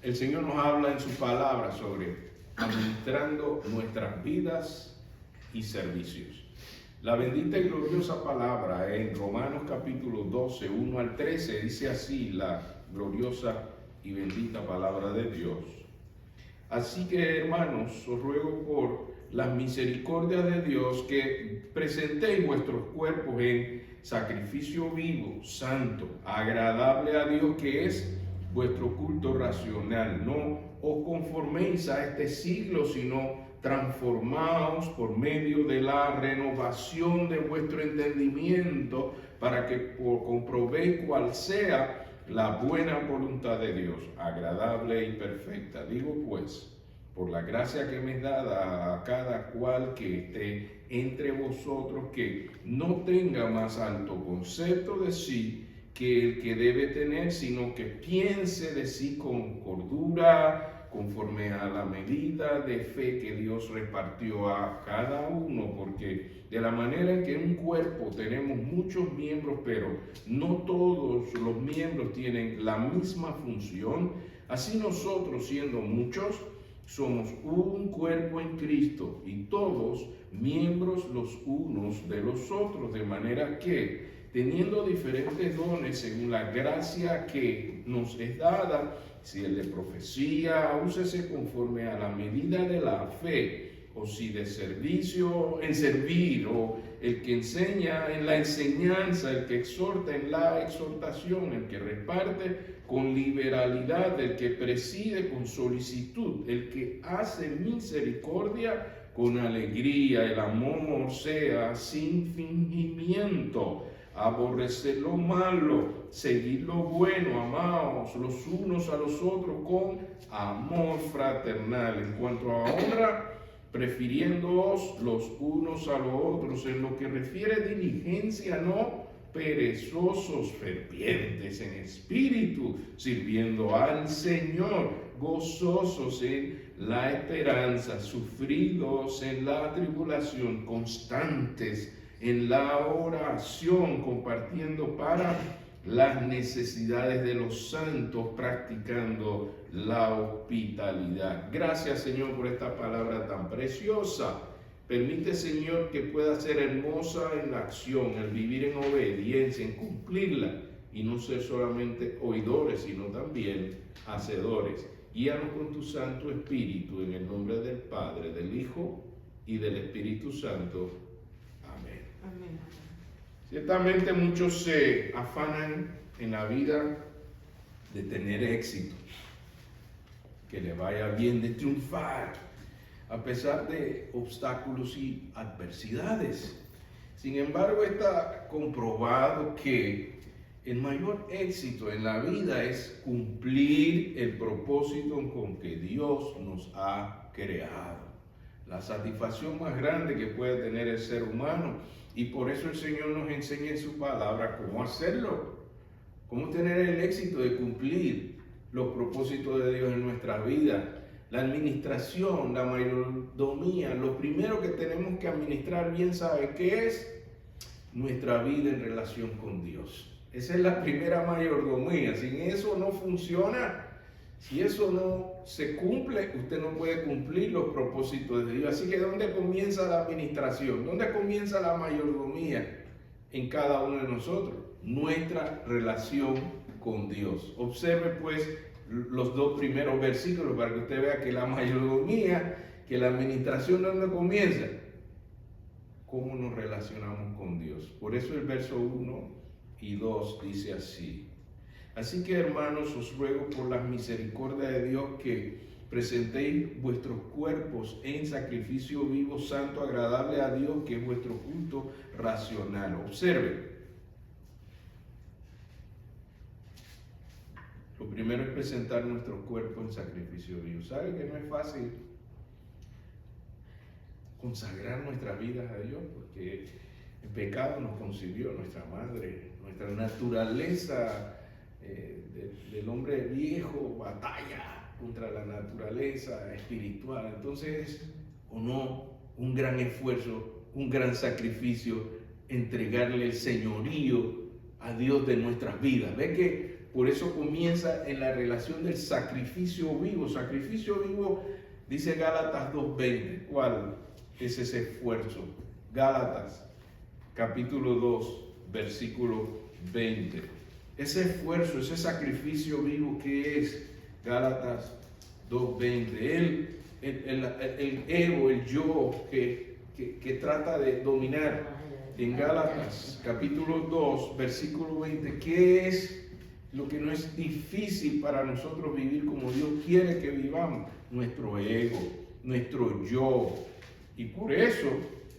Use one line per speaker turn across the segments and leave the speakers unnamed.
El Señor nos habla en su palabra sobre administrando nuestras vidas y servicios. La bendita y gloriosa palabra en Romanos capítulo 12, 1 al 13, dice así la gloriosa y bendita palabra de Dios. Así que, hermanos, os ruego por las misericordias de Dios que presentéis vuestros cuerpos en sacrificio vivo, santo, agradable a Dios, que es vuestro culto racional. No os conforméis a este siglo, sino transformaos por medio de la renovación de vuestro entendimiento, para que comprobéis cuál sea la buena voluntad de Dios, agradable y perfecta. Digo pues, por la gracia que me es dada a cada cual que esté entre vosotros, que no tenga más alto concepto de sí que el que debe tener, sino que piense de sí con cordura, conforme a la medida de fe que Dios repartió a cada uno, porque de la manera en que en un cuerpo tenemos muchos miembros, pero no todos los miembros tienen la misma función, así nosotros, siendo muchos, somos un cuerpo en Cristo y todos miembros los unos de los otros, de manera que, teniendo diferentes dones según la gracia que nos es dada, si el de profecía, úsese conforme a la medida de la fe, o si de servicio, en servir, o el que enseña en la enseñanza, el que exhorta en la exhortación, el que reparte con liberalidad, el que preside con solicitud, el que hace misericordia con alegría. El amor sea sin fingimiento. Aborreced lo malo, seguid lo bueno, amaos los unos a los otros con amor fraternal. En cuanto a honra, prefiriéndoos los unos a los otros, en lo que refiere diligencia, no perezosos, fervientes en espíritu, sirviendo al Señor, gozosos en la esperanza, sufridos en la tribulación, constantes en la oración, compartiendo para las necesidades de los santos, practicando la hospitalidad. Gracias, Señor, por esta palabra tan preciosa. Permite, Señor, que pueda ser hermosa en la acción, el vivir en obediencia, en cumplirla, y no ser solamente oidores, sino también hacedores. Guíanos con tu Santo Espíritu, en el nombre del Padre, del Hijo y del Espíritu Santo. Amén.
Amén.
Ciertamente muchos se afanan en la vida de tener éxito, que le vaya bien, de triunfar, a pesar de obstáculos y adversidades. Sin embargo, está comprobado que el mayor éxito en la vida es cumplir el propósito con que Dios nos ha creado. La satisfacción más grande que puede tener el ser humano, y por eso el Señor nos enseña en su palabra cómo hacerlo, cómo tener el éxito de cumplir los propósitos de Dios en nuestra vida. La administración, la mayordomía, lo primero que tenemos que administrar bien, ¿sabe qué es? Nuestra vida en relación con Dios. Esa es la primera mayordomía. Sin eso no funciona. Si eso no se cumple, usted no puede cumplir los propósitos de Dios. Así que ¿dónde comienza la administración? ¿Dónde comienza la mayordomía en cada uno de nosotros? Nuestra relación con Dios. Observe pues los dos primeros versículos para que usted vea que la mayordomía, que la administración, ¿dónde comienza? ¿Cómo nos relacionamos con Dios? Por eso el verso 1 y 2 dice así. Así que, hermanos, os ruego por las misericordias de Dios que presentéis vuestros cuerpos en sacrificio vivo, santo, agradable a Dios, que es vuestro culto racional. Observe. Lo primero es presentar nuestro cuerpo en sacrificio vivo. ¿Sabe que no es fácil consagrar nuestras vidas a Dios? Porque el pecado nos concibió nuestra madre, nuestra naturaleza del hombre viejo batalla contra la naturaleza espiritual. Entonces, o no, un gran esfuerzo, un gran sacrificio, entregarle el señorío a Dios de nuestras vidas. Ve que por eso comienza en la relación del sacrificio vivo. Sacrificio vivo, dice Gálatas 2:20. ¿Cuál es ese esfuerzo? Gálatas, capítulo 2, versículo 20. Ese esfuerzo, ese sacrificio vivo, ¿qué es? Gálatas 2:20. El ego, el yo que trata de dominar. En Gálatas capítulo 2, versículo 20, ¿qué es lo que no es difícil para nosotros vivir como Dios quiere que vivamos? Nuestro ego, nuestro yo. Y por eso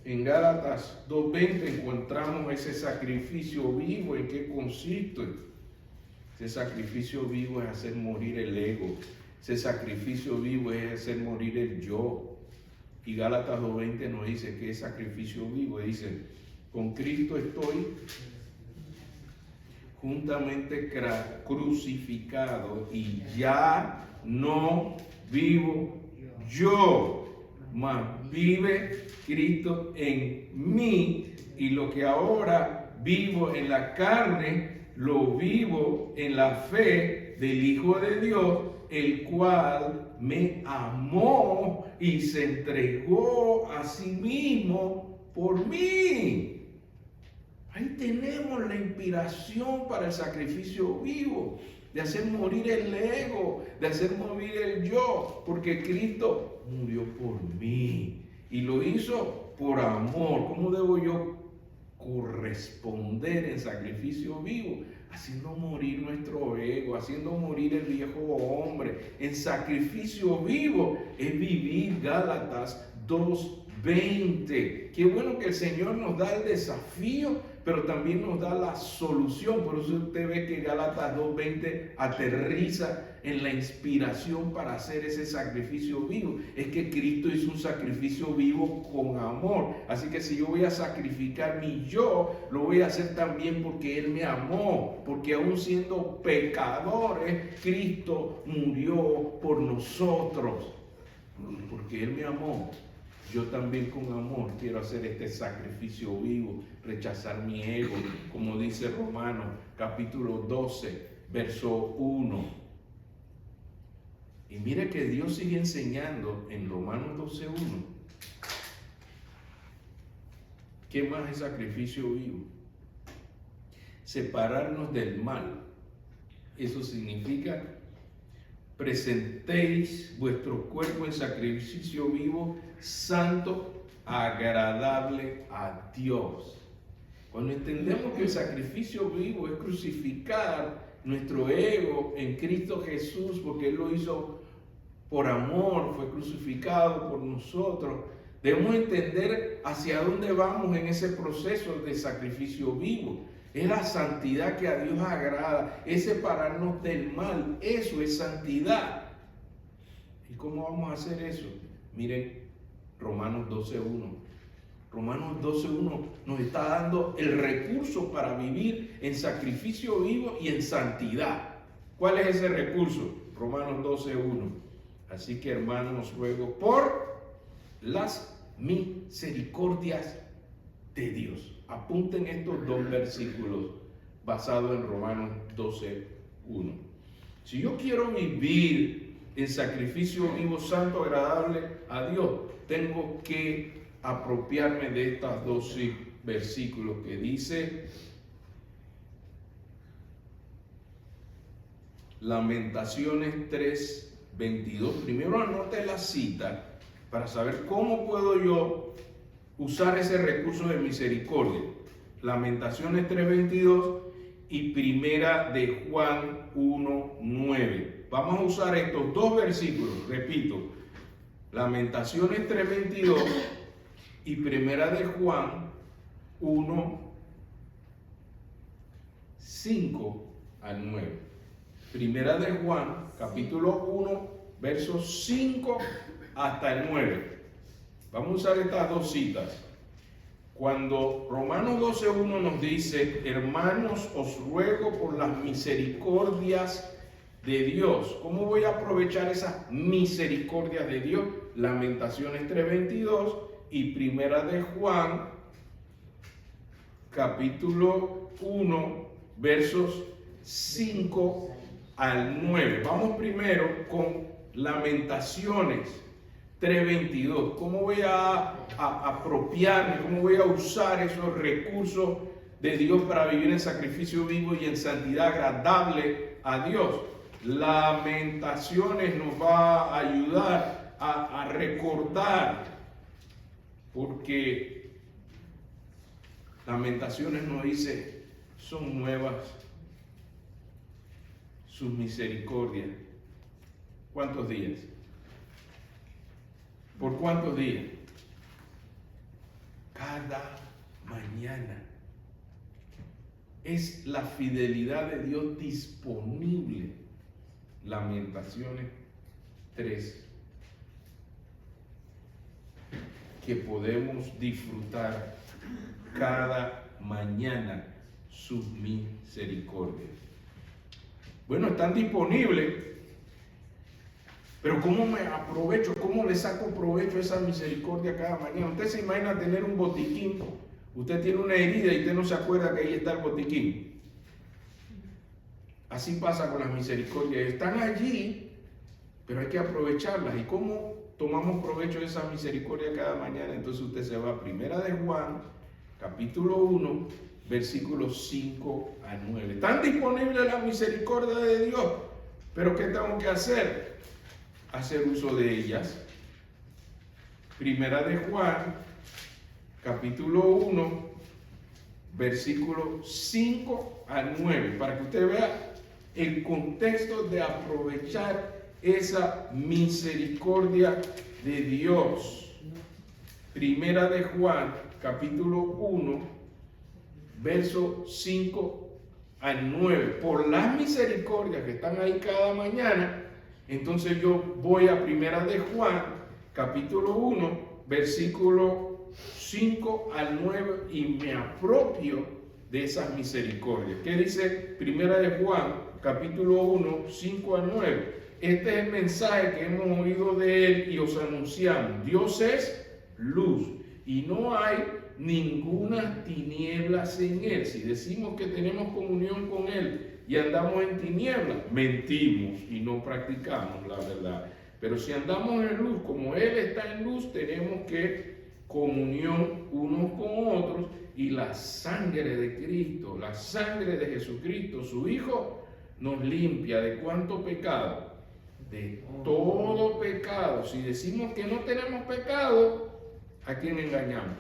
en Gálatas 2:20 encontramos ese sacrificio vivo. ¿En qué consiste? Ese sacrificio vivo es hacer morir el ego. Ese sacrificio vivo es hacer morir el yo. Y Gálatas 2:20 nos dice que es sacrificio vivo. Dice: con Cristo estoy juntamente crucificado, y ya no vivo yo, mas vive Cristo en mí, y lo que ahora vivo en la carne, lo vivo en la fe del Hijo de Dios, el cual me amó y se entregó a sí mismo por mí. Ahí tenemos la inspiración para el sacrificio vivo, de hacer morir el ego, de hacer morir el yo, porque Cristo murió por mí y lo hizo por amor. ¿Cómo debo yo corresponder en sacrificio vivo? Haciendo morir nuestro ego, haciendo morir el viejo hombre. En sacrificio vivo es vivir. Gálatas 2:20. Qué bueno que el Señor nos da el desafío, pero también nos da la solución. Por eso usted ve que Gálatas 2:20 aterriza en la inspiración para hacer ese sacrificio vivo. Es que Cristo hizo un sacrificio vivo con amor. Así que si yo voy a sacrificar mi yo, lo voy a hacer también porque Él me amó. Porque aún siendo pecadores, Cristo murió por nosotros. Porque Él me amó. Yo también con amor quiero hacer este sacrificio vivo, rechazar mi ego, como dice Romanos capítulo 12, verso 1. Y mire que Dios sigue enseñando en Romanos 12:1. ¿Qué más es sacrificio vivo? Separarnos del mal. Eso significa: presentéis vuestro cuerpo en sacrificio vivo, santo, agradable a Dios. Cuando entendemos que el sacrificio vivo es crucificar nuestro ego en Cristo Jesús, porque Él lo hizo por amor, fue crucificado por nosotros, debemos entender hacia dónde vamos en ese proceso de sacrificio vivo. Es la santidad que a Dios agrada, es separarnos del mal. Eso es santidad. ¿Y cómo vamos a hacer eso? Miren, Romanos 12:1. Romanos 12:1 nos está dando el recurso para vivir en sacrificio vivo y en santidad. ¿Cuál es ese recurso? Romanos 12:1. Así que, hermanos, ruego por las misericordias de Dios. Apunten estos dos versículos basados en Romanos 12:1. Si yo quiero vivir en sacrificio vivo, santo, agradable a Dios, tengo que apropiarme de estos dos versículos que dice Lamentaciones 3:22. Primero anote la cita para saber cómo puedo yo usar ese recurso de misericordia. Lamentaciones 3:22 y Primera de Juan 1:9. Vamos a usar estos dos versículos, repito, Lamentaciones 3:22 y Primera de Juan 1:5-9. Primera de Juan, capítulo 1, versos 5 hasta el 9. Vamos a usar estas dos citas. Cuando Romanos 12:1 nos dice: hermanos, os ruego por las misericordias de Dios. ¿Cómo voy a aprovechar esas misericordias de Dios? Lamentaciones 3:22 y Primera de Juan, capítulo 1, versos 5 al 9. Vamos primero con Lamentaciones 3:22. ¿Cómo voy a apropiarme? ¿Cómo voy a usar esos recursos de Dios para vivir en sacrificio vivo y en santidad agradable a Dios? Lamentaciones nos va a ayudar a recordar, porque Lamentaciones nos dice, son nuevas sus misericordias. ¿Cuántos días? ¿Por cuántos días? Cada mañana. Es la fidelidad de Dios disponible. Lamentaciones 3. Que podemos disfrutar cada mañana sus misericordias. Bueno, están disponibles, pero ¿cómo me aprovecho? ¿Cómo le saco provecho a esa misericordia cada mañana? Usted se imagina tener un botiquín, usted tiene una herida y usted no se acuerda que ahí está el botiquín. Así pasa con las misericordias, están allí, pero hay que aprovecharlas. ¿Y cómo tomamos provecho de esa misericordia cada mañana? Entonces usted se va a Primera de Juan, capítulo 1, versículos 5 a 9. Están disponibles las misericordias de Dios, pero ¿qué tengo que hacer? Hacer uso de ellas. Primera de Juan, capítulo 1, versículos 5 a 9, para que usted vea el contexto de aprovechar esa misericordia de Dios. Primera de Juan, capítulo 1, versos 5 al 9. Por las misericordias que están ahí cada mañana, entonces yo voy a Primera de Juan, capítulo 1, versículo 5 al 9 y me apropio de esas misericordias. ¿Qué dice Primera de Juan, capítulo 1, 5 al 9? Este es el mensaje que hemos oído de él y os anunciamos. Dios es luz y no hay ninguna tinieblas en él. Si decimos que tenemos comunión con él y andamos en tinieblas, mentimos y no practicamos la verdad. Pero si andamos en luz, como él está en luz, tenemos que comunión unos con otros, y la sangre de Cristo, la sangre de Jesucristo, su Hijo, nos limpia ¿de cuánto pecado? De todo pecado. Si decimos que no tenemos pecado, ¿a quién engañamos?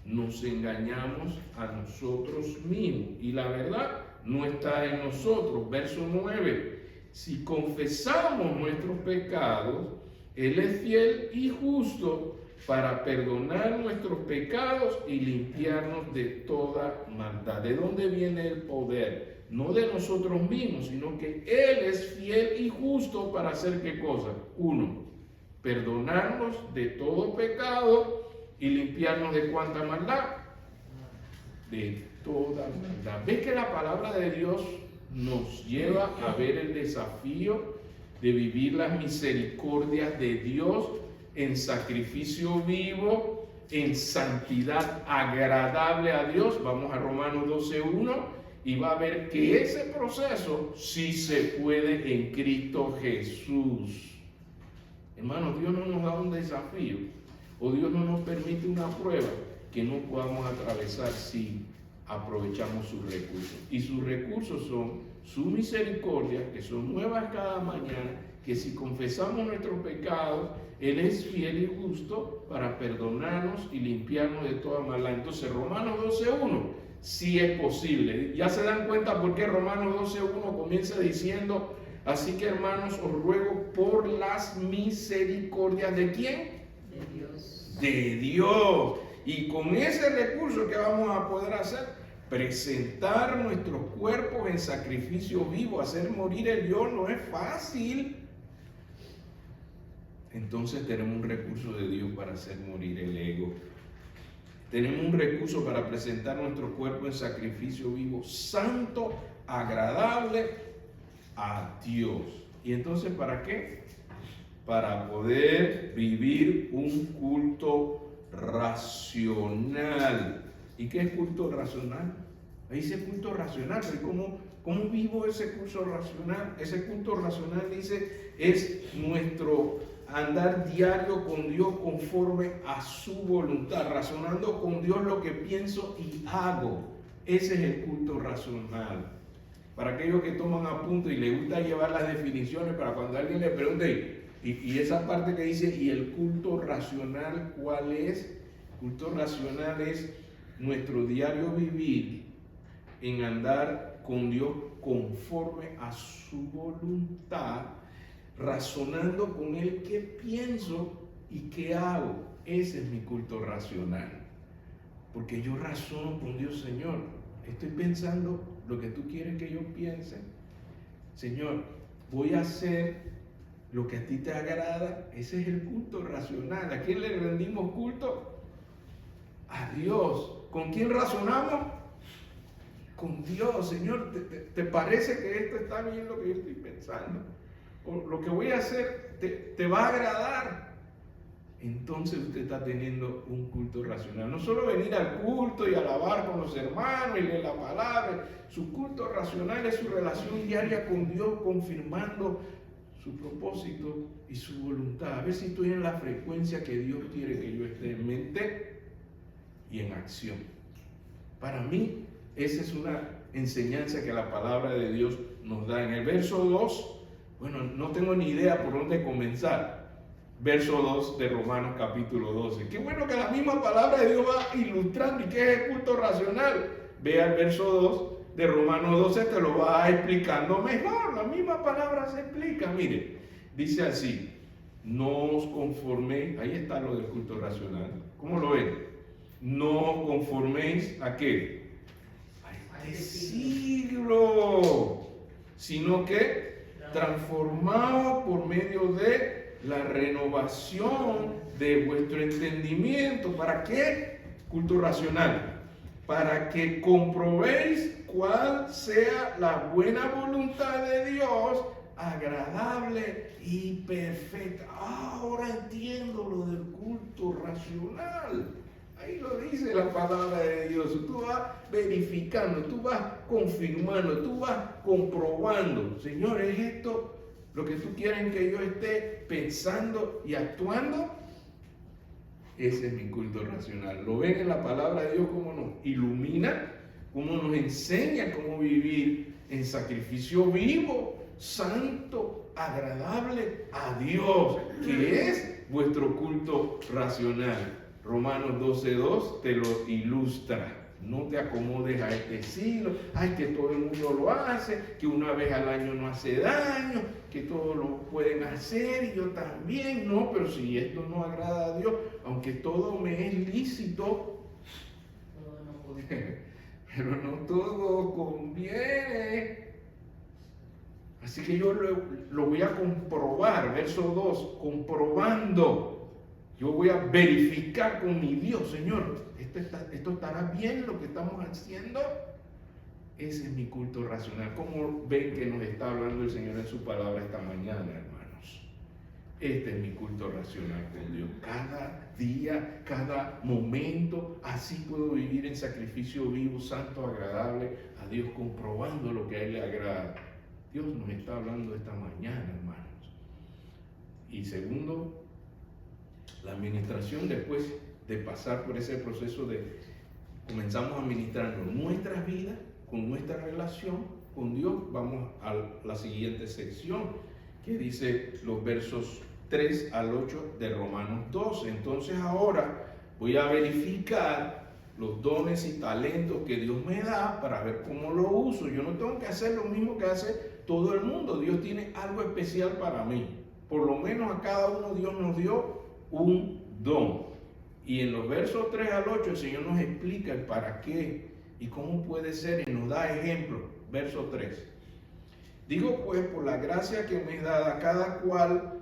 Nos engañamos a nosotros mismos y la verdad no está en nosotros. Verso 9: si confesamos nuestros pecados, Él es fiel y justo para perdonar nuestros pecados y limpiarnos de toda maldad. ¿De dónde viene el poder? No de nosotros mismos, sino que Él es fiel y justo para hacer ¿qué cosa? 1, perdonarnos de todo pecado y limpiarnos de cuánta maldad. De toda maldad. ¿Ves que la palabra de Dios nos lleva a ver el desafío de vivir las misericordias de Dios en sacrificio vivo, en santidad agradable a Dios? Vamos a Romanos 12:1 y va a ver que ese proceso sí se puede en Cristo Jesús. Hermanos, Dios no nos da un desafío o Dios no nos permite una prueba que no podamos atravesar si aprovechamos sus recursos. Y sus recursos son su misericordia, que son nuevas cada mañana, que si confesamos nuestros pecados, Él es fiel y justo para perdonarnos y limpiarnos de toda maldad. Entonces, Romanos 12:1, sí es posible. Ya se dan cuenta por qué Romanos 12:1 comienza diciendo: así que, hermanos, os ruego por las misericordias ¿de quién?
De Dios.
De Dios. Y con ese recurso que vamos a poder hacer, presentar nuestros cuerpos en sacrificio vivo, hacer morir el yo, no es fácil. Entonces tenemos un recurso de Dios para hacer morir el ego. Tenemos un recurso para presentar nuestro cuerpo en sacrificio vivo, santo, agradable a Dios. ¿Y entonces para qué? Para poder vivir un culto racional. ¿Y qué es culto racional? Ahí dice culto racional, pero ¿Cómo vivo ese culto racional? Ese culto racional, dice, es nuestro andar diario con Dios conforme a su voluntad, razonando con Dios lo que pienso y hago. Ese es el culto racional. Para aquellos que toman apunte y les gusta llevar las definiciones, para cuando alguien le pregunte, y esa parte que dice, ¿y el culto racional cuál es? El culto racional es nuestro diario vivir en andar con Dios conforme a su voluntad, razonando con Él qué pienso y qué hago. Ese es mi culto racional. Porque yo razono con Dios, Señor, estoy pensando lo que tú quieres que yo piense. Señor, voy a hacer lo que a ti te agrada. Ese es el culto racional. ¿A quién le rendimos culto? A Dios. ¿Con quién razonamos? Con Dios. Señor, ¿te parece que esto está bien lo que yo estoy pensando? O lo que voy a hacer te va a agradar. Entonces usted está teniendo un culto racional. No solo venir al culto y alabar con los hermanos y leer la palabra. Su culto racional es su relación diaria con Dios, confirmando su propósito y su voluntad. A ver si estoy en la frecuencia que Dios quiere que yo esté en mente y en acción. Para mí, esa es una enseñanza que la palabra de Dios nos da. En el verso 2, bueno, no tengo ni idea por dónde comenzar. Verso 2 de Romanos capítulo 12. Qué bueno que la misma palabra de Dios va ilustrando. ¿Y qué es el culto racional? Vea el verso 2 de Romanos 12, te lo va explicando mejor. La misma palabra se explica. Mire, dice así: no os conforméis. Ahí está lo del culto racional. ¿Cómo lo ven? No os conforméis a qué. A este siglo, sino que transformados por medio de la renovación de vuestro entendimiento. ¿Para qué? Culto racional. Para que comprobéis cuál sea la buena voluntad de Dios, agradable y perfecta. Ahora entiendo lo del culto racional. Ahí lo dice la palabra de Dios. Tú vas verificando, tú vas confirmando, tú vas comprobando. Señor, ¿es esto lo que tú quieres que yo esté pensando y actuando? Ese es mi culto racional. Lo ven en la palabra de Dios, cómo nos ilumina, cómo nos enseña cómo vivir en sacrificio vivo, santo, agradable a Dios, que es vuestro culto racional. Romanos 12:2 te lo ilustra. No te acomodes a este siglo. Ay, que todo el mundo lo hace, que una vez al año no hace daño, que todos lo pueden hacer y yo también. No, pero si esto no agrada a Dios, aunque todo me es lícito, pero no todo conviene. Así que yo lo voy a comprobar. Verso 2, comprobando. Yo voy a verificar con mi Dios, Señor, ¿esto estará bien lo que estamos haciendo? Ese es mi culto racional. ¿Cómo ven que nos está hablando el Señor en su palabra esta mañana, hermanos? Este es mi culto racional con Dios. Cada día, cada momento, así puedo vivir en sacrificio vivo, santo, agradable a Dios, comprobando lo que a Él le agrada. Dios nos está hablando esta mañana, hermanos. Y segundo, la administración, después de pasar por ese proceso comenzamos a administrar nuestras vidas, con nuestra relación con Dios. Vamos a la siguiente sección que dice los versos 3 al 8 de Romanos 12. Entonces ahora voy a verificar los dones y talentos que Dios me da para ver cómo lo uso. Yo no tengo que hacer lo mismo que hace todo el mundo. Dios tiene algo especial para mí. Por lo menos a cada uno Dios nos dio un don. Y en los versos 3 al 8 el Señor nos explica el para qué y cómo puede ser y nos da ejemplo. Verso 3. Digo pues, por la gracia que me es dada a cada cual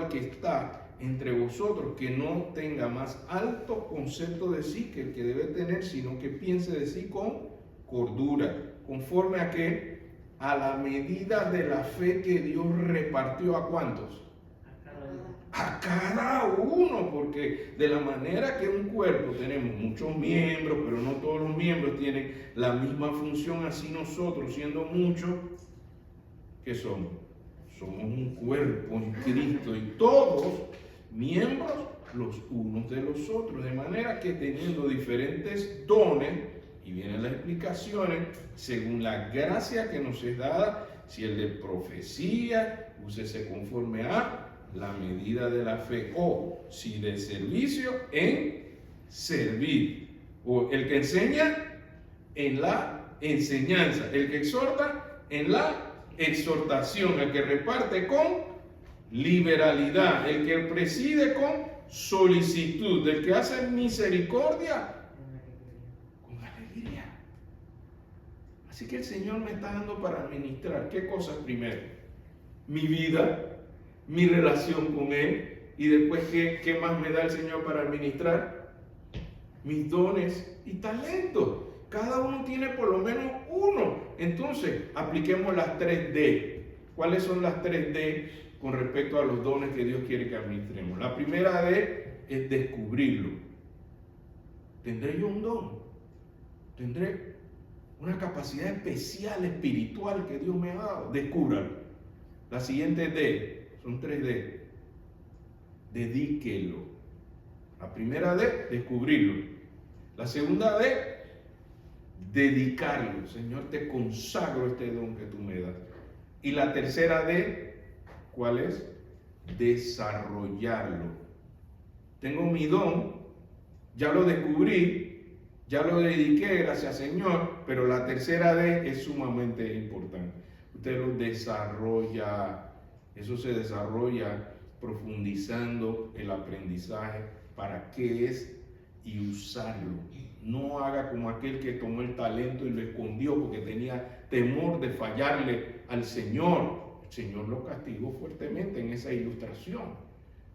que está entre vosotros, que no tenga más alto concepto de sí que el que debe tener, sino que piense de sí con cordura, conforme a que a la medida de la fe que Dios repartió a ¿cuántos? a cada uno, porque de la manera que un cuerpo tenemos muchos miembros, pero no todos los miembros tienen la misma función, así nosotros, siendo muchos, ¿qué somos? Somos un cuerpo en Cristo y todos miembros los unos de los otros, de manera que teniendo diferentes dones, y vienen las explicaciones, según la gracia que nos es dada, si el de profecía, úsese conforme a la medida de la fe, o si de servicio, en servir, o el que enseña en la enseñanza, el que exhorta en la exhortación, el que reparte con liberalidad, el que preside con solicitud, el que hace misericordia con alegría. Así que el Señor me está dando para administrar, ¿qué cosas primero? Mi vida, mi relación con Él, y después ¿qué más me da el Señor para administrar? Mis dones y talentos. Cada uno tiene por lo menos uno. Entonces, apliquemos las 3D. ¿Cuáles son las 3D con respecto a los dones que Dios quiere que administremos? La primera D es descubrirlo. ¿Tendré yo un don? ¿Tendré una capacidad especial, espiritual que Dios me ha dado? Descúbralo. La siguiente D, son 3D. Dedíquelo. La primera D, descubrirlo. La segunda D, dedicarlo. Señor, te consagro este don que tú me das. Y la tercera D, ¿cuál es? Desarrollarlo. Tengo mi don, ya lo descubrí, ya lo dediqué, gracias Señor, pero la tercera D es sumamente importante. Usted lo desarrolla, eso se desarrolla profundizando el aprendizaje para qué es y usarlo. No haga como aquel que tomó el talento y lo escondió porque tenía temor de fallarle al Señor. El Señor lo castigó fuertemente en esa ilustración.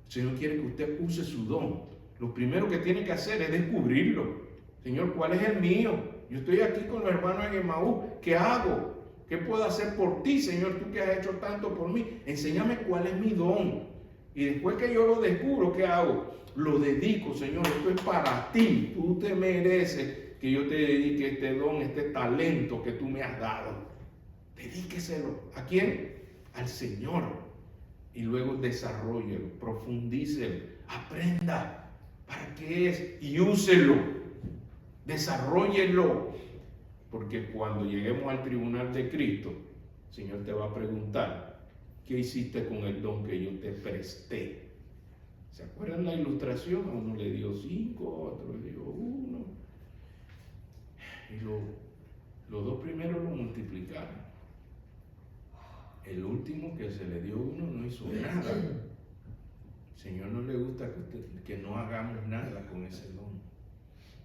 El Señor quiere que usted use su don. Lo primero que tiene que hacer es descubrirlo. Señor, ¿cuál es el mío? Yo estoy aquí con los hermanos en Emaús. ¿Qué hago? ¿Qué puedo hacer por ti, Señor? Tú que has hecho tanto por mí. Enséñame cuál es mi don. Y después que yo lo descubro, ¿qué hago? Lo dedico, Señor. Esto es para ti. Tú te mereces que yo te dedique este don, este talento que tú me has dado. Dedíqueselo. ¿A quién? Al Señor. Y luego desarróllelo, profundícelo, aprenda para qué es y úselo. Desarróllelo. Porque cuando lleguemos al tribunal de Cristo, el Señor te va a preguntar, ¿qué hiciste con el don que yo te presté? ¿Se acuerdan la ilustración? A uno le dio 5, a otro le dio 1. Y los dos primeros lo multiplicaron. El último que se le dio 1 no hizo nada. El Señor no le gusta que no hagamos nada con ese don.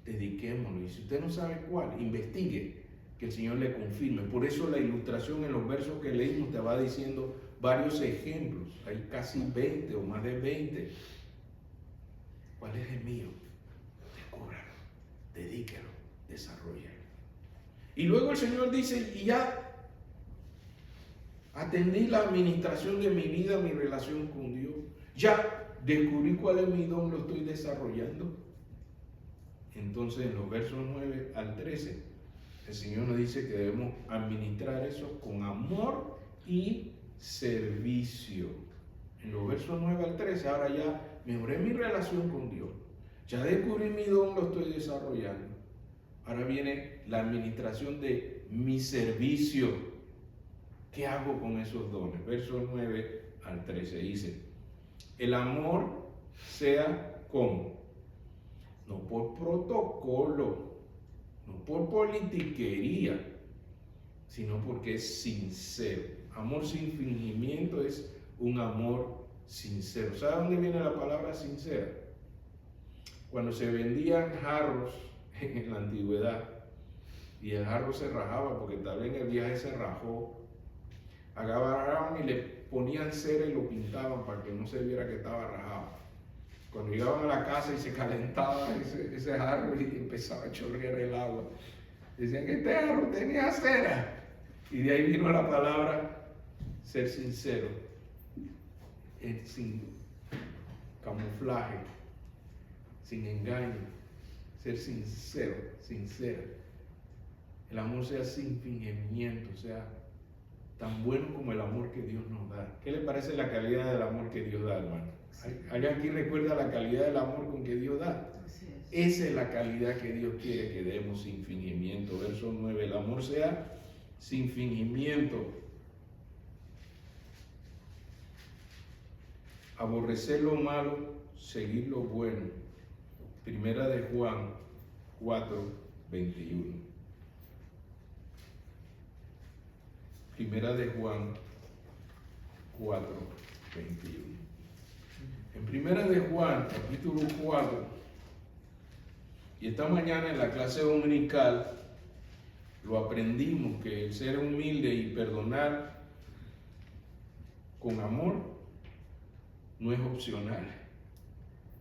Dediquémoslo. Y si usted no sabe cuál, investigue, que el Señor le confirme. Por eso la ilustración en los versos que leímos te va diciendo varios ejemplos. Hay casi 20 o más de 20. ¿Cuál es el mío? Descúbralo, dedíquelo, desarrollalo. Y luego el Señor dice, y ya atendí la administración de mi vida, mi relación con Dios. Ya descubrí cuál es mi don, lo estoy desarrollando. Entonces en los versos 9 al 13, el Señor nos dice que debemos administrar eso con amor y servicio. En los versos 9 al 13, ahora ya mejoré mi relación con Dios. Ya descubrí mi don, lo estoy desarrollando. Ahora viene la administración de mi servicio. ¿Qué hago con esos dones? Versos 9 al 13 dice, el amor sea como, no por protocolo, no por politiquería, sino porque es sincero. Amor sin fingimiento es un amor sincero. ¿Sabe dónde viene la palabra sincera? Cuando se vendían jarros en la antigüedad y el jarro se rajaba porque tal vez en el viaje se rajó, agarraban y le ponían cera y lo pintaban para que no se viera que estaba rajado. Cuando llegaban a la casa y se calentaba ese jarro y empezaba a chorrear el agua, decían que este jarro tenía cera. Y de ahí vino la palabra ser sincero. camuflaje, sin engaño, ser sincero, sincera. El amor sea sin fingimiento, sea tan bueno como el amor que Dios nos da. ¿Qué le parece la calidad del amor que Dios da, hermano? ¿Alguien aquí recuerda la calidad del amor con que Dios da? Esa es la calidad que Dios quiere que demos sin fingimiento. Verso 9, el amor sea sin fingimiento. Aborrecer lo malo, seguir lo bueno. Primera de Juan 4:21. Primera de Juan 4:21. En Primera de Juan, capítulo 4, y esta mañana en la clase dominical lo aprendimos, que el ser humilde y perdonar con amor no es opcional,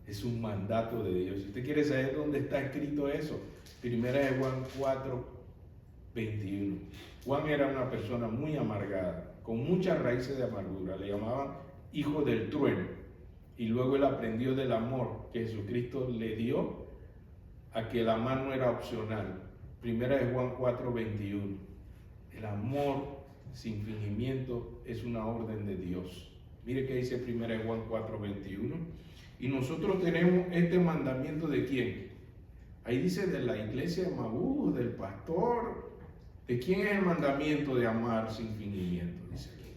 es un mandato de Dios. Si usted quiere saber dónde está escrito eso, Primera de Juan 4:21. Juan era una persona muy amargada, con muchas raíces de amargura, le llamaban hijo del trueno, y luego él aprendió del amor que Jesucristo le dio, a que el amar no era opcional. Primera de Juan 4:21. El amor sin fingimiento es una orden de Dios. Mire que dice Primera de Juan 4:21. Y nosotros tenemos este mandamiento ¿de quién? Ahí dice de la iglesia de Maús, del pastor. ¿De quién es el mandamiento de amar sin fingimiento? Dice aquí.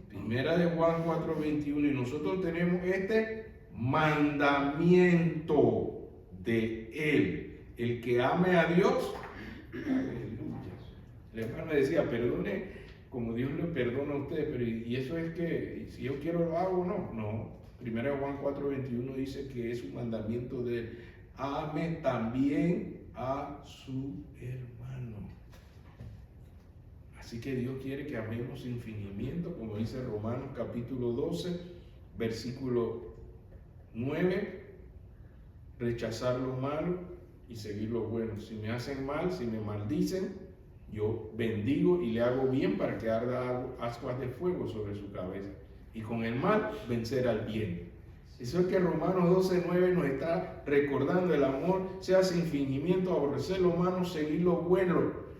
Primera de Juan 4:21. Y nosotros tenemos este mandamiento de Él. El que ame a Dios, aleluya. El hermano decía, perdone como Dios le perdona a usted, pero ¿y eso es que si yo quiero lo hago o no? No. Primera de Juan 4:21 dice que es un mandamiento de Él. Ame también a su hermano. Así que Dios quiere que amemos sin fingimiento, como dice Romanos capítulo 12, versículo 9. Rechazar lo malo y seguir lo bueno. Si me hacen mal, si me maldicen, yo bendigo y le hago bien para que arda ascuas de fuego sobre su cabeza. Y con el mal, vencer al bien. Eso es que Romanos 12:9 nos está recordando. El amor sea sin fingimiento, aborrecer lo malo, seguir lo bueno.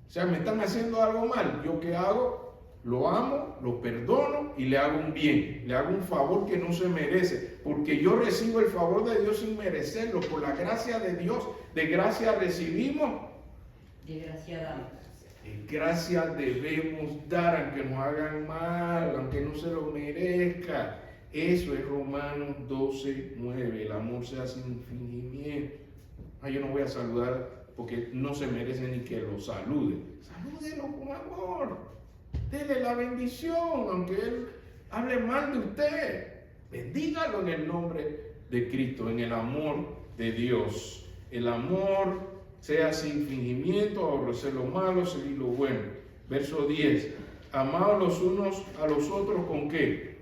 O sea, me están haciendo algo mal. ¿Yo qué hago? Lo amo, lo perdono y le hago un bien, le hago un favor que no se merece, porque yo recibo el favor de Dios sin merecerlo, por la gracia de Dios. De gracia recibimos,
de gracia damos.
De gracia debemos dar, aunque nos hagan mal, aunque no se lo merezca. Eso es Romanos 12:9. El amor sea sin fingimiento. Yo no voy a saludar porque no se merece ni que lo salude. Salúdelo con amor. Dele la bendición, aunque él hable mal de usted. Bendígalo en el nombre de Cristo, en el amor de Dios. El amor sea sin fingimiento, aborrecer lo malo, seguir lo bueno. Verso 10. Amados los unos a los otros, ¿con qué?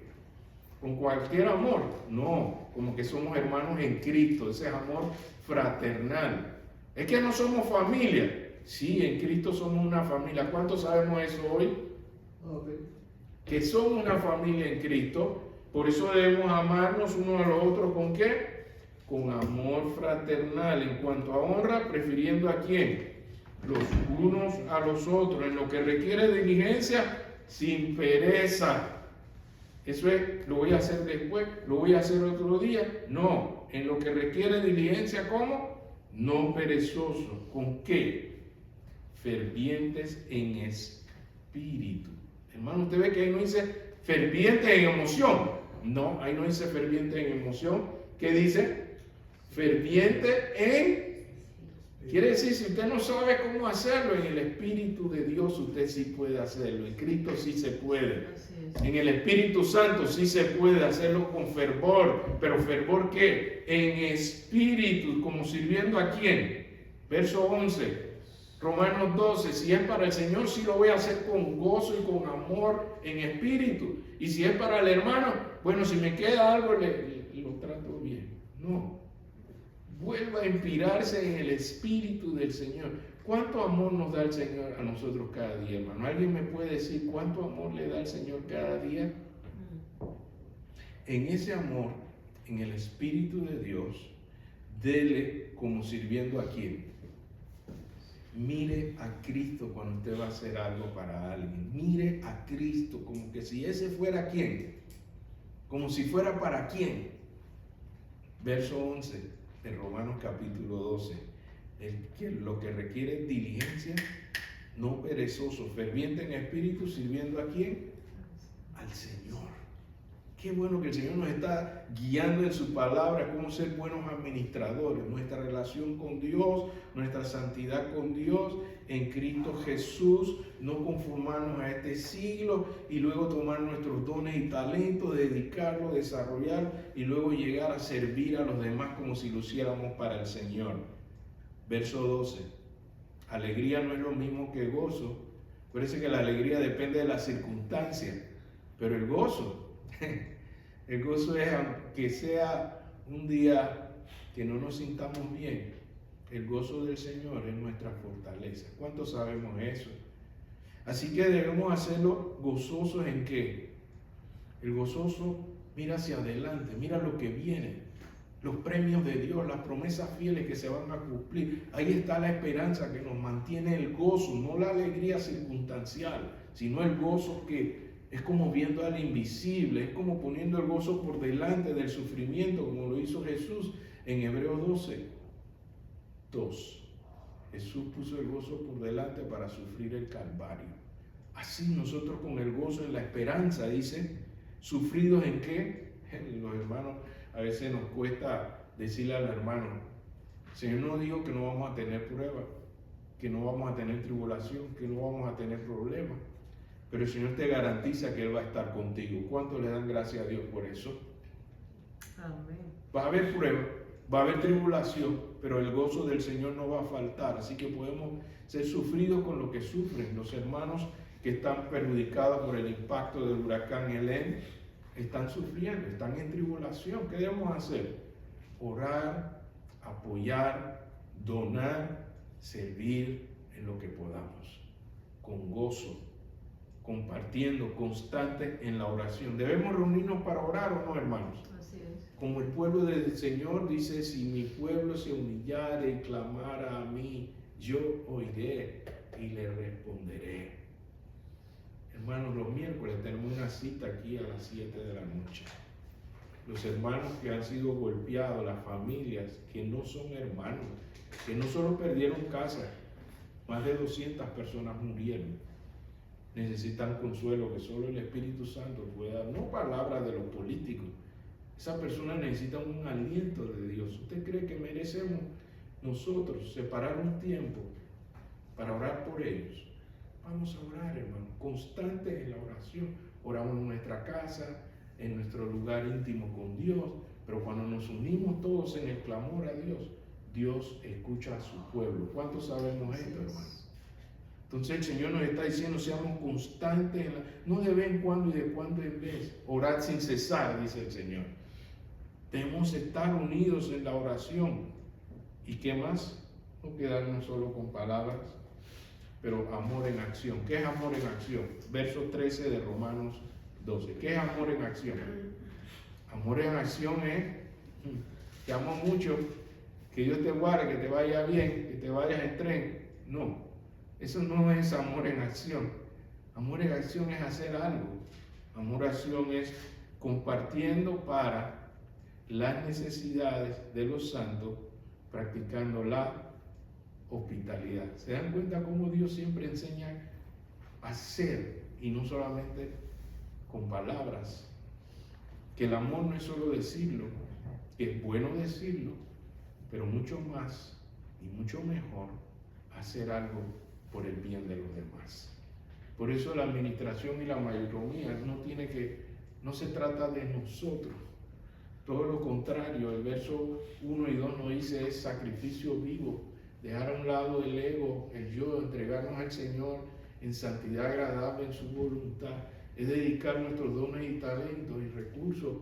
¿Con cualquier amor? No, como que somos hermanos en Cristo. Ese es amor fraternal. Es que no somos familia. Sí, en Cristo somos una familia. ¿Cuántos sabemos eso hoy? Que somos una familia en Cristo. Por eso debemos amarnos unos a los otros. ¿Con qué? Con amor fraternal. En cuanto a honra, prefiriendo ¿a quién? Los unos a los otros. En lo que requiere diligencia, sin pereza. Eso es, lo voy a hacer después, lo voy a hacer otro día. No, en lo que requiere diligencia, ¿cómo? No perezosos. ¿Con qué? Fervientes en espíritu. Hermano, usted ve que ahí no dice ferviente en emoción. No, ahí no dice ferviente en emoción. ¿Qué dice? Ferviente en... Quiere decir, si usted no sabe cómo hacerlo, en el Espíritu de Dios usted sí puede hacerlo. En Cristo sí se puede. En el Espíritu Santo sí se puede hacerlo con fervor. ¿Pero fervor qué? En espíritu, como sirviendo ¿a quién? Verso 11. Romanos 12, si es para el Señor, sí lo voy a hacer con gozo y con amor en espíritu. Y si es para el hermano, bueno, si me queda algo, lo trato bien. No. Vuelva a inspirarse en el espíritu del Señor. ¿Cuánto amor nos da el Señor a nosotros cada día, hermano? ¿Alguien me puede decir cuánto amor le da el Señor cada día? En ese amor en el Espíritu de Dios, dele como sirviendo a quién. Mire a Cristo cuando usted va a hacer algo para alguien. Mire a Cristo como que si ese fuera quién. Como si fuera para quién. Verso 11 de Romanos capítulo 12. Lo que requiere es diligencia, no perezoso, ferviente en espíritu, sirviendo a quién. Al Señor. Qué bueno que el Señor nos está guiando en su palabra cómo ser buenos administradores, nuestra relación con Dios, nuestra santidad con Dios en Cristo Jesús, no conformarnos a este siglo y luego tomar nuestros dones y talentos, dedicarlos, desarrollar y luego llegar a servir a los demás como si lo hiciéramos para el Señor. Verso 12. Alegría no es lo mismo que gozo. Parece que la alegría depende de las circunstancias, pero el gozo es, aunque sea un día que no nos sintamos bien, el gozo del Señor es nuestra fortaleza. ¿Cuántos sabemos eso? Así que debemos hacerlo gozosos en qué. El gozoso mira hacia adelante, mira lo que viene, los premios de Dios, las promesas fieles que se van a cumplir. Ahí está la esperanza que nos mantiene el gozo, no la alegría circunstancial, sino el gozo que es como viendo al invisible, es como poniendo el gozo por delante del sufrimiento, como lo hizo Jesús en Hebreos 12:2. Jesús puso el gozo por delante para sufrir el Calvario. Así nosotros con el gozo en la esperanza, dice, sufridos en qué. Los hermanos, a veces nos cuesta decirle al hermano, el Señor no dijo que no vamos a tener pruebas, que no vamos a tener tribulación, que no vamos a tener problemas. Pero el Señor te garantiza que Él va a estar contigo. ¿Cuánto le dan gracias a Dios por eso?
Amén.
Va a haber prueba, va a haber tribulación, pero el gozo del Señor no va a faltar. Así que podemos ser sufridos con lo que sufren. Los hermanos que están perjudicados por el impacto del huracán Helene están sufriendo, están en tribulación. ¿Qué debemos hacer? Orar, apoyar, donar, servir en lo que podamos, con gozo, compartiendo, constante en la oración. ¿Debemos reunirnos para orar o no, hermanos?
Así es.
Como el pueblo del Señor dice, si mi pueblo se humillare y clamara a mí, yo oiré y le responderé. Hermanos, los miércoles tenemos una cita aquí a las 7 de la noche. Los hermanos que han sido golpeados, las familias que no son hermanos, que no solo perdieron casa, más de 200 personas murieron. Necesitan consuelo que solo el Espíritu Santo puede dar, no palabras de los políticos. Esa persona necesita un aliento de Dios. ¿Usted cree que merecemos nosotros separar un tiempo para orar por ellos? Vamos a orar, hermano, constantes en la oración. Oramos en nuestra casa, en nuestro lugar íntimo con Dios, pero cuando nos unimos todos en el clamor a Dios, Dios escucha a su pueblo. ¿Cuántos sabemos esto, hermano? Entonces el Señor nos está diciendo, seamos constantes, no de vez en cuando y de cuando en vez. Orad sin cesar, dice el Señor. Debemos estar unidos en la oración. ¿Y qué más? No quedarnos solo con palabras, pero amor en acción. ¿Qué es amor en acción? Verso 13 de Romanos 12. ¿Qué es amor en acción? Amor en acción es, te amo mucho, que Dios te guarde, que te vaya bien, que te vayas en tren. No. Eso no es amor en acción. Amor en acción es hacer algo. Amor en acción es compartiendo para las necesidades de los santos, practicando la hospitalidad. ¿Se dan cuenta cómo Dios siempre enseña a hacer y no solamente con palabras? Que el amor no es solo decirlo, es bueno decirlo, pero mucho más y mucho mejor hacer algo por el bien de los demás. Por eso la administración y la mayordomía no se trata de nosotros. Todo lo contrario, el verso 1 y 2 nos dice es sacrificio vivo, dejar a un lado el ego, el yo, entregarnos al Señor en santidad agradable en su voluntad, es dedicar nuestros dones y talentos y recursos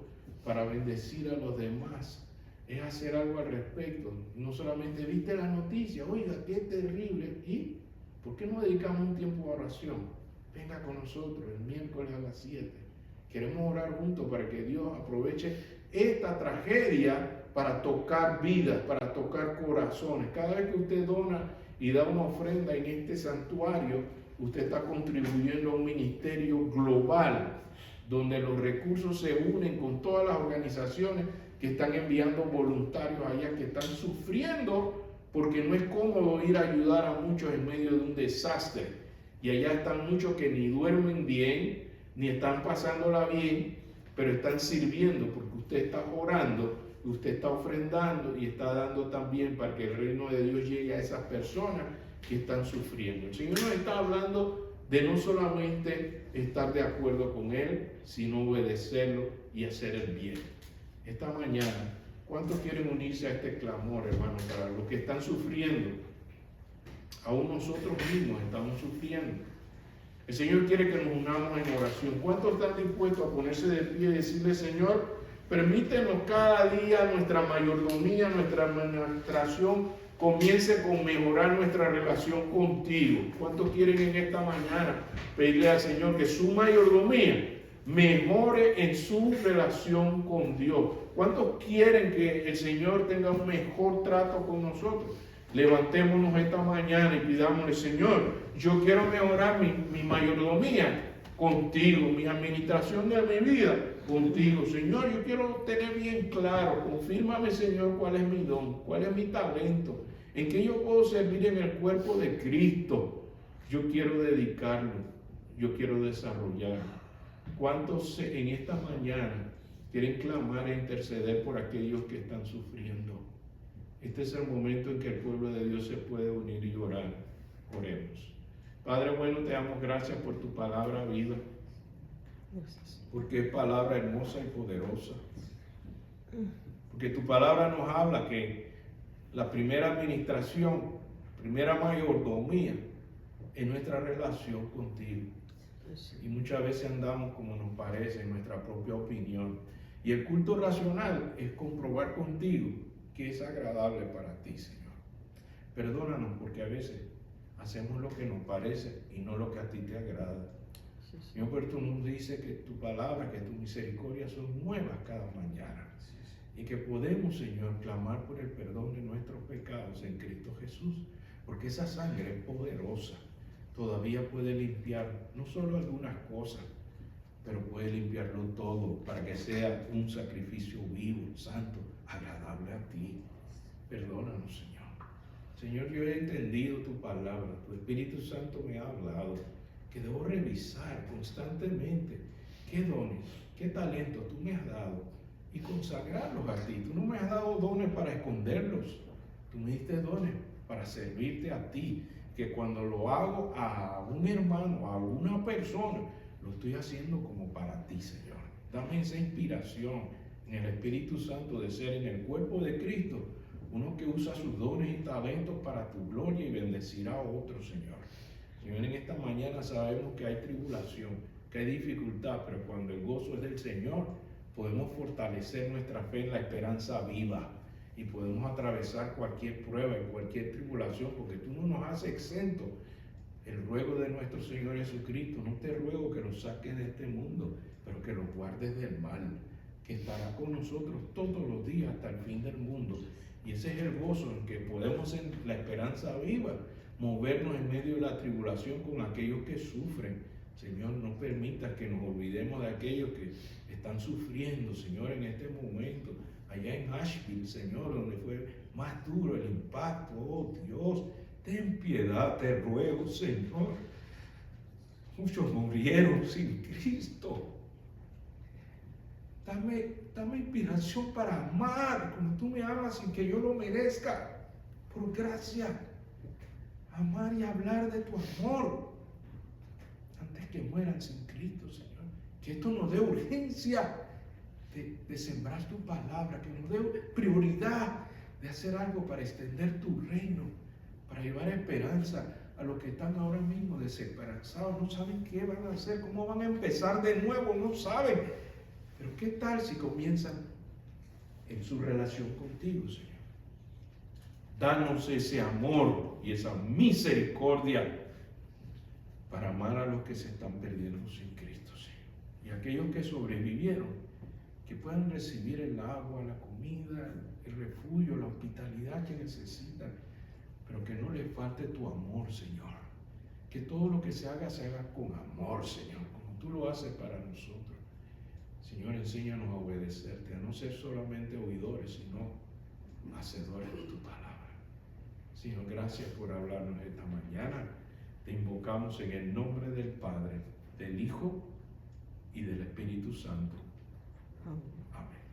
para bendecir a los demás, es hacer algo al respecto. No solamente viste la noticia, oiga, qué terrible, ¿y por qué no dedicamos un tiempo a oración? Venga con nosotros el miércoles a las 7 Queremos orar juntos para que Dios aproveche esta tragedia para tocar vidas, para tocar corazones. Cada vez que usted dona y da una ofrenda en este santuario, usted está contribuyendo a un ministerio global, donde los recursos se unen con todas las organizaciones que están enviando voluntarios allá, que están sufriendo, porque no es cómodo ir a ayudar a muchos en medio de un desastre. Y allá están muchos que ni duermen bien, ni están pasándola bien, pero están sirviendo, porque usted está orando, usted está ofrendando y está dando también para que el reino de Dios llegue a esas personas que están sufriendo. El Señor nos está hablando de no solamente estar de acuerdo con Él, sino obedecerlo y hacer el bien. Esta mañana, ¿cuántos quieren unirse a este clamor, hermano, para los que están sufriendo? Aún nosotros mismos estamos sufriendo. El Señor quiere que nos unamos en oración. ¿Cuántos están dispuestos a ponerse de pie y decirle, Señor, permítenos cada día nuestra mayordomía, nuestra administración comience con mejorar nuestra relación contigo? ¿Cuántos quieren en esta mañana pedirle al Señor que su mayordomía mejore en su relación con Dios? ¿Cuántos quieren que el Señor tenga un mejor trato con nosotros? Levantémonos esta mañana y pidámosle, Señor, yo quiero mejorar mi mayordomía contigo, mi administración de mi vida contigo. Señor, yo quiero tener bien claro, confírmame, Señor, cuál es mi don, cuál es mi talento, en qué yo puedo servir en el cuerpo de Cristo. Yo quiero dedicarlo, yo quiero desarrollarlo. ¿Cuántos en esta mañana quieren clamar e interceder por aquellos que están sufriendo? Este es el momento en que el pueblo de Dios se puede unir y orar. Oremos. Padre bueno, te damos gracias por tu palabra vida, porque es palabra hermosa y poderosa. Porque tu palabra nos habla que la primera administración, primera mayordomía, es nuestra relación contigo. Y muchas veces andamos como nos parece, en nuestra propia opinión. Y el culto racional es comprobar contigo que es agradable para ti, Señor. Perdónanos porque a veces hacemos lo que nos parece y no lo que a ti te agrada. Señor, pero tú nos dices que tu palabra, que tu misericordia son nuevas cada mañana. Y que podemos, Señor, clamar por el perdón de nuestros pecados en Cristo Jesús. Porque esa sangre es poderosa. Todavía puede limpiar no solo algunas cosas, pero puede limpiarlo todo para que sea un sacrificio vivo, santo, agradable a ti. Perdónanos, Señor. Señor, yo he entendido tu palabra, tu Espíritu Santo me ha hablado, que debo revisar constantemente qué dones, qué talentos tú me has dado y consagrarlos a ti. Tú no me has dado dones para esconderlos, tú me diste dones para servirte a ti, que cuando lo hago a un hermano, a una persona, lo estoy haciendo como para ti, Señor. Dame esa inspiración en el Espíritu Santo de ser en el cuerpo de Cristo, uno que usa sus dones y talentos para tu gloria y bendecir a otros, Señor. Señor, en esta mañana sabemos que hay tribulación, que hay dificultad, pero cuando el gozo es del Señor, podemos fortalecer nuestra fe en la esperanza viva y podemos atravesar cualquier prueba y cualquier tribulación, porque tú no nos haces exento. El ruego de nuestro Señor Jesucristo, no te ruego que los saques de este mundo, pero que los guardes del mal, que estará con nosotros todos los días hasta el fin del mundo. Y ese es el gozo en que podemos, en la esperanza viva, movernos en medio de la tribulación con aquellos que sufren. Señor, no permitas que nos olvidemos de aquellos que están sufriendo, Señor, en este momento. Allá en Asheville, Señor, donde fue más duro el impacto. Oh Dios, ten piedad, te ruego, Señor. Muchos murieron sin Cristo. Dame inspiración para amar como tú me amas sin que yo lo merezca. Por gracia, amar y hablar de tu amor antes que mueran sin Cristo, Señor. Que esto nos dé urgencia de sembrar tu palabra, que nos dé prioridad de hacer algo para extender tu reino, para llevar esperanza a los que están ahora mismo desesperanzados. No saben qué van a hacer, cómo van a empezar de nuevo, no saben. Pero ¿qué tal si comienzan en su relación contigo, Señor? Danos ese amor y esa misericordia para amar a los que se están perdiendo sin Cristo, Señor. Y aquellos que sobrevivieron, que puedan recibir el agua, la comida, el refugio, la hospitalidad que necesitan, pero que no les falte tu amor, Señor. Que todo lo que se haga con amor, Señor, como tú lo haces para nosotros. Señor, enséñanos a obedecerte, a no ser solamente oidores, sino hacedores de tu palabra. Señor, gracias por hablarnos esta mañana. Te invocamos en el nombre del Padre, del Hijo y del Espíritu Santo. Amén.